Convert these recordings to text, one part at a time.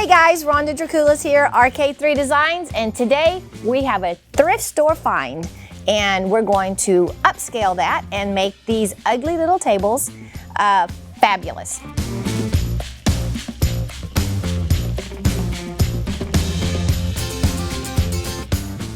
Hey guys, Rhonda here, RK3 Designs, and today we have a thrift store find, and we're going to upscale that and make these ugly little tables fabulous.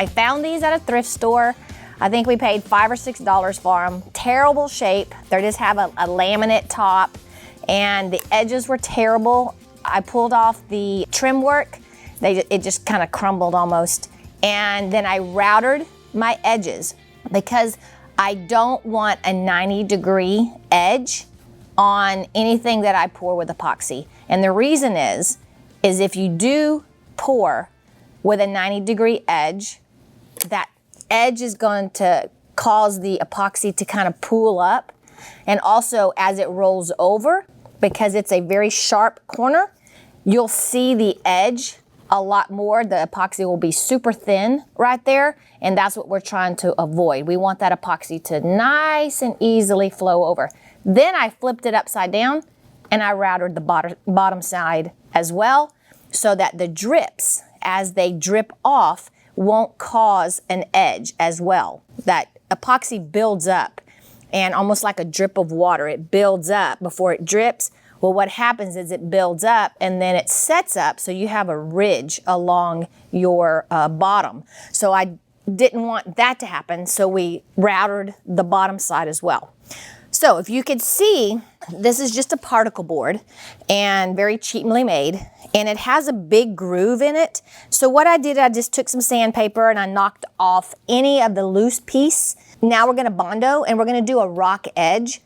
I found these at a thrift store. I think we paid $5 or $6 for them. Terrible shape. They just have a laminate top, and the edges were terrible. I pulled off the trim work. It just kind of crumbled almost. And then I routed my edges because I don't want a 90-degree edge on anything that I pour with epoxy. And the reason is if you do pour with a 90-degree edge, that edge is going to cause the epoxy to kind of pool up. And also as it rolls over, because it's a very sharp corner, you'll see the edge a lot more. The epoxy will be super thin right there, and that's what we're trying to avoid. We want that epoxy to nice and easily flow over. Then I flipped it upside down and I routed the bottom side as well, so that the drips, as they drip off, won't cause an edge as well. That epoxy builds up, and almost like a drip of water, it builds up before it drips. Well, what happens is it builds up and then it sets up, so you have a ridge along your bottom. So I didn't want that to happen, so we routed the bottom side as well. So if you could see, this is just a particle board and very cheaply made, and it has a big groove in it. So what I did, I just took some sandpaper and I knocked off any of the loose piece. Now we're gonna Bondo, and we're gonna do a rock edge.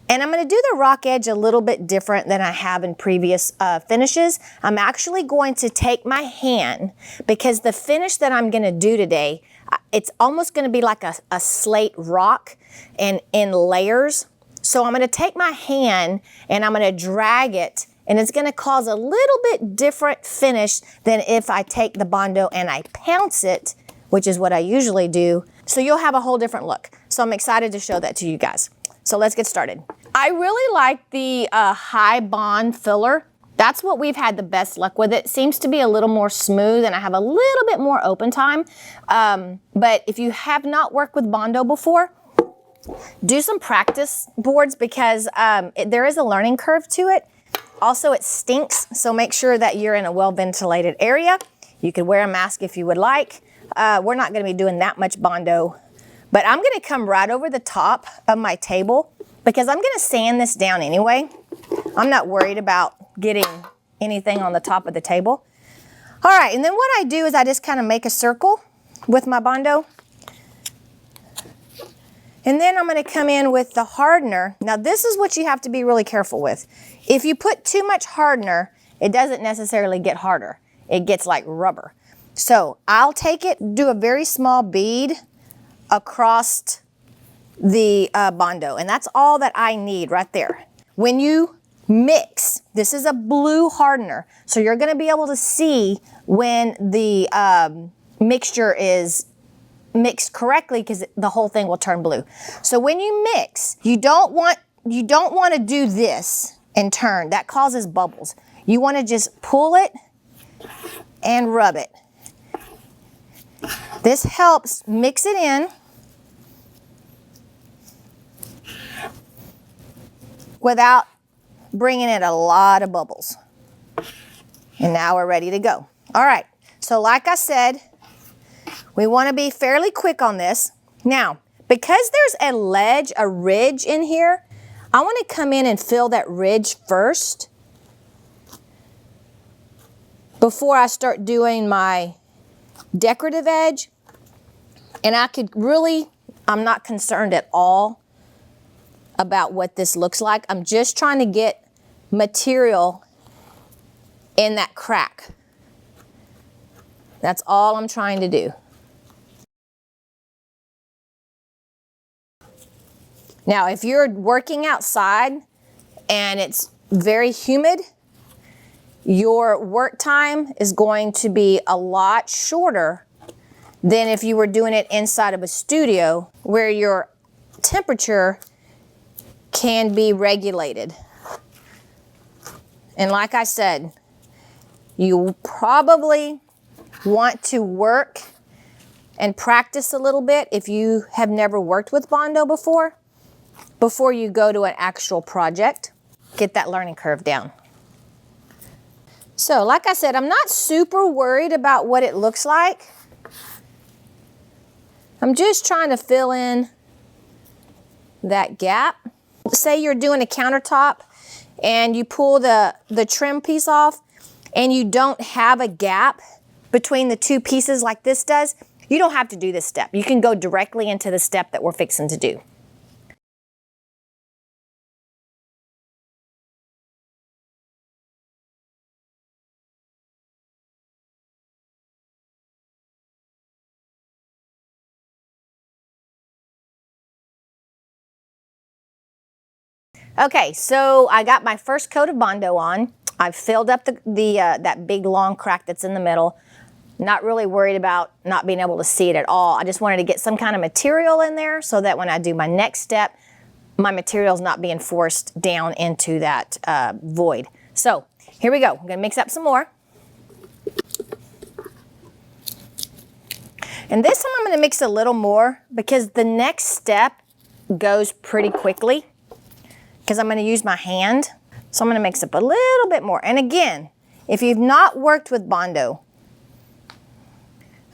And I'm gonna do the rock edge a little bit different than I have in previous finishes. I'm actually going to take my hand, because the finish that I'm gonna do today, it's almost gonna be like a slate rock and in layers. So I'm gonna take my hand and I'm gonna drag it, and it's gonna cause a little bit different finish than if I take the Bondo and I pounce it, which is what I usually do. So you'll have a whole different look. So I'm excited to show that to you guys. So let's get started. I really like the high bond filler. That's what we've had the best luck with. It seems to be a little more smooth, and I have a little bit more open time. But if you have not worked with Bondo before, do some practice boards, because there is a learning curve to it. Also, it stinks, so make sure that you're in a well-ventilated area. You could wear a mask if you would like. We're not gonna be doing that much Bondo, but I'm gonna come right over the top of my table, because I'm gonna sand this down anyway. I'm not worried about getting anything on the top of the table. All right, and then what I do is I just kind of make a circle with my Bondo. And then I'm gonna come in with the hardener. Now this is what you have to be really careful with. If you put too much hardener, it doesn't necessarily get harder. It gets like rubber. So I'll take it, do a very small bead across the Bondo, and that's all that I need right there. When you mix, this is a blue hardener, so you're gonna be able to see when the mixture is mixed correctly, because the whole thing will turn blue. So when you mix, you don't want to do this and turn. That causes bubbles. You want to just pull it and rub it. This helps mix it in without bringing in a lot of bubbles. And now we're ready to go. All right, so like I said, we want to be fairly quick on this. Now, because there's a ridge in here, I want to come in and fill that ridge first before I start doing my decorative edge. And I'm not concerned at all about what this looks like. I'm just trying to get material in that crack. That's all I'm trying to do. Now, if you're working outside and it's very humid, your work time is going to be a lot shorter than if you were doing it inside of a studio, where your temperature can be regulated. And like I said, You probably want to work and practice a little bit if you have never worked with Bondo before you go to an actual project. Get that learning curve down. So like I said, I'm not super worried about what it looks like. I'm just trying to fill in that gap. Say you're doing a countertop and you pull the trim piece off and you don't have a gap between the two pieces like this does, you don't have to do this step. You can go directly into the step that we're fixing to do. Okay, so I got my first coat of Bondo on. I've filled up that big long crack that's in the middle. Not really worried about not being able to see it at all. I just wanted to get some kind of material in there so that when I do my next step, my material's not being forced down into that void. So here we go. I'm gonna mix up some more. And this time I'm gonna mix a little more because the next step goes pretty quickly because I'm gonna use my hand. So I'm gonna mix up a little bit more. And again, if you've not worked with Bondo,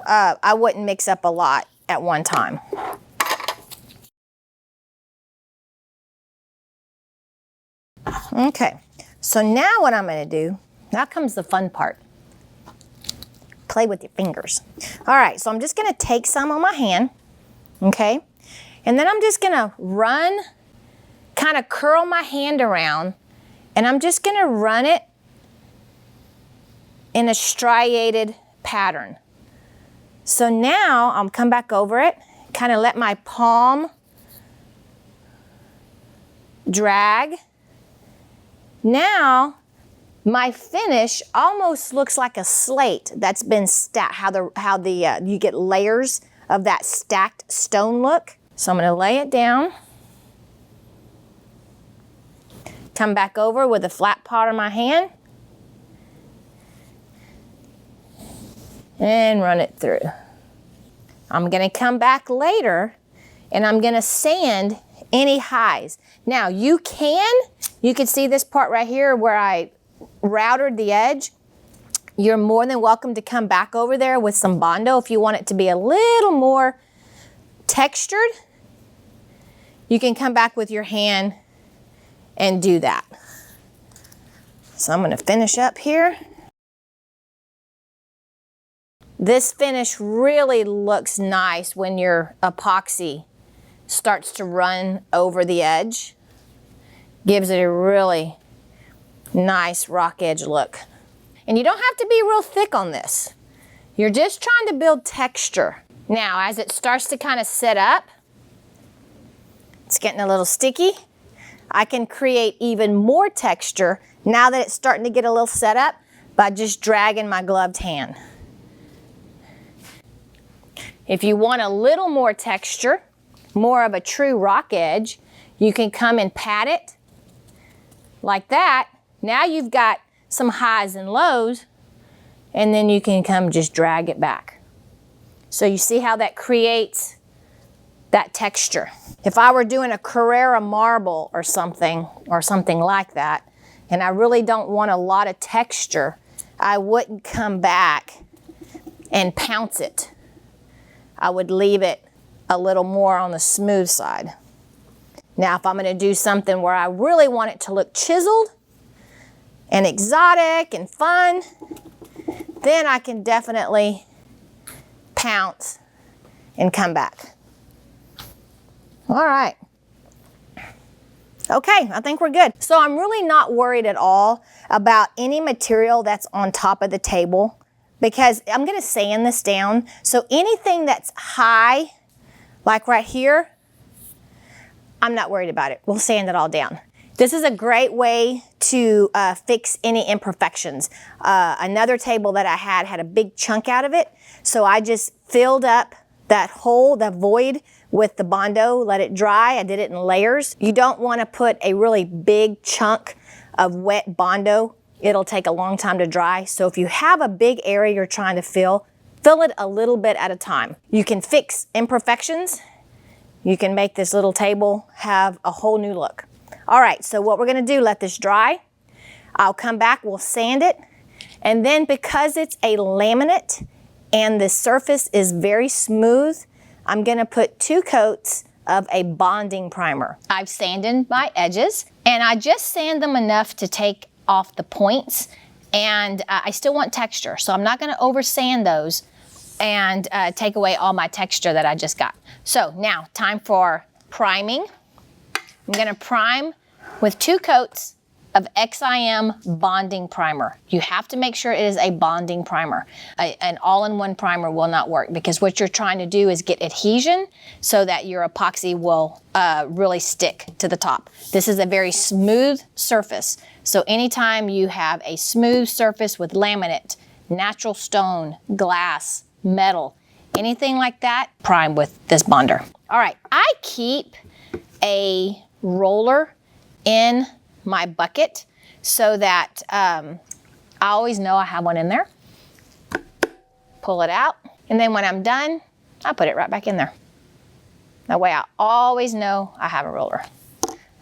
I wouldn't mix up a lot at one time. Okay, so now what I'm gonna do, now comes the fun part. Play with your fingers. All right, so I'm just gonna take some on my hand, okay? And then I'm just gonna run, kind of curl my hand around, and I'm just gonna run it in a striated pattern. So now I'll come back over it, kind of let my palm drag. Now my finish almost looks like a slate that's been stacked, how you get layers of that stacked stone look. So I'm gonna lay it down, come back over with a flat part of my hand, and run it through. I'm gonna come back later and I'm gonna sand any highs. Now you can see this part right here where I routed the edge. You're more than welcome to come back over there with some Bondo if you want it to be a little more textured. You can come back with your hand and do that. So I'm gonna finish up here. This finish really looks nice when your epoxy starts to run over the edge. Gives it a really nice rock edge look. And you don't have to be real thick on this. You're just trying to build texture. Now, as it starts to kind of set up, it's getting a little sticky. I can create even more texture now that it's starting to get a little set up by just dragging my gloved hand. If you want a little more texture, more of a true rock edge, you can come and pat it like that. Now you've got some highs and lows, and then you can come just drag it back. So you see how that creates that texture. If I were doing a Carrara marble or something like that, and I really don't want a lot of texture, I wouldn't come back and pounce it. I would leave it a little more on the smooth side. Now, if I'm gonna do something where I really want it to look chiseled and exotic and fun, then I can definitely pounce and come back. All right. Okay, I think we're good. So I'm really not worried at all about any material that's on top of the table because I'm gonna sand this down. So anything that's high, like right here, I'm not worried about it. We'll sand it all down. This is a great way to fix any imperfections. Another table that I had a big chunk out of it, so I just filled up that hole, that void, with the Bondo, let it dry. I did it in layers. You don't want to put a really big chunk of wet Bondo it'll take a long time to dry. So if you have a big area you're trying to fill it a little bit at a time. You can fix imperfections. You can make this little table have a whole new look. All right, so what we're gonna do, let this dry. I'll come back, we'll sand it. And then because it's a laminate and the surface is very smooth, I'm gonna put 2 coats of a bonding primer. I've sanded my edges and I just sand them enough to take off the points, and I still want texture, so I'm not gonna over sand those and take away all my texture that I just got. So now, time for priming. I'm gonna prime with 2 coats of XIM bonding primer. You have to make sure it is a bonding primer. An all-in-one primer will not work, because what you're trying to do is get adhesion so that your epoxy will really stick to the top. This is a very smooth surface. So anytime you have a smooth surface with laminate, natural stone, glass, metal, anything like that, prime with this bonder. All right, I keep a roller in my bucket so that I always know I have one in there. Pull it out, and then when I'm done, I put it right back in there. That way I always know I have a roller.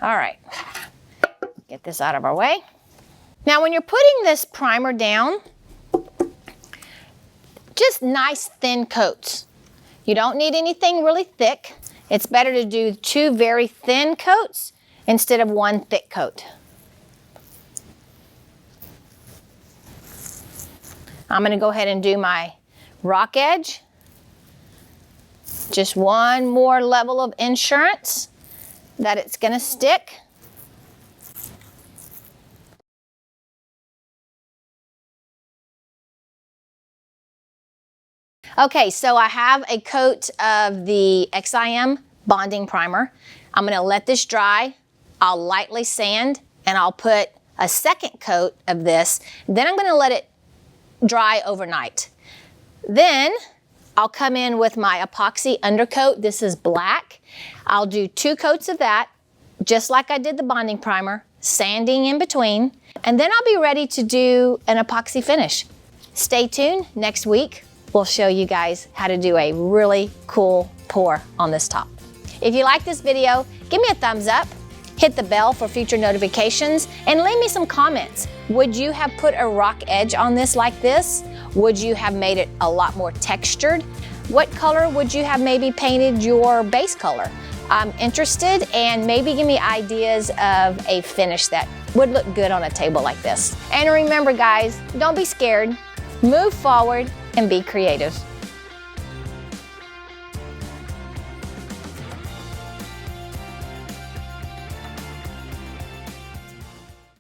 All right, get this out of our way. Now when you're putting this primer down, just nice thin coats. You don't need anything really thick. It's better to do 2 very thin coats instead of 1 thick coat. I'm gonna go ahead and do my rock edge. Just 1 more level of insurance that it's gonna stick. Okay, so I have a coat of the XIM bonding primer. I'm gonna let this dry. I'll lightly sand, and I'll put a second coat of this. Then I'm gonna let it dry overnight. Then I'll come in with my epoxy undercoat. This is black. I'll do 2 coats of that, just like I did the bonding primer, sanding in between, and then I'll be ready to do an epoxy finish. Stay tuned. Next week, we'll show you guys how to do a really cool pour on this top. If you like this video, give me a thumbs up, hit the bell for future notifications, and leave me some comments. Would you have put a rock edge on this like this? Would you have made it a lot more textured? What color would you have maybe painted your base color? I'm interested, and maybe give me ideas of a finish that would look good on a table like this. And remember guys, don't be scared, move forward and be creative.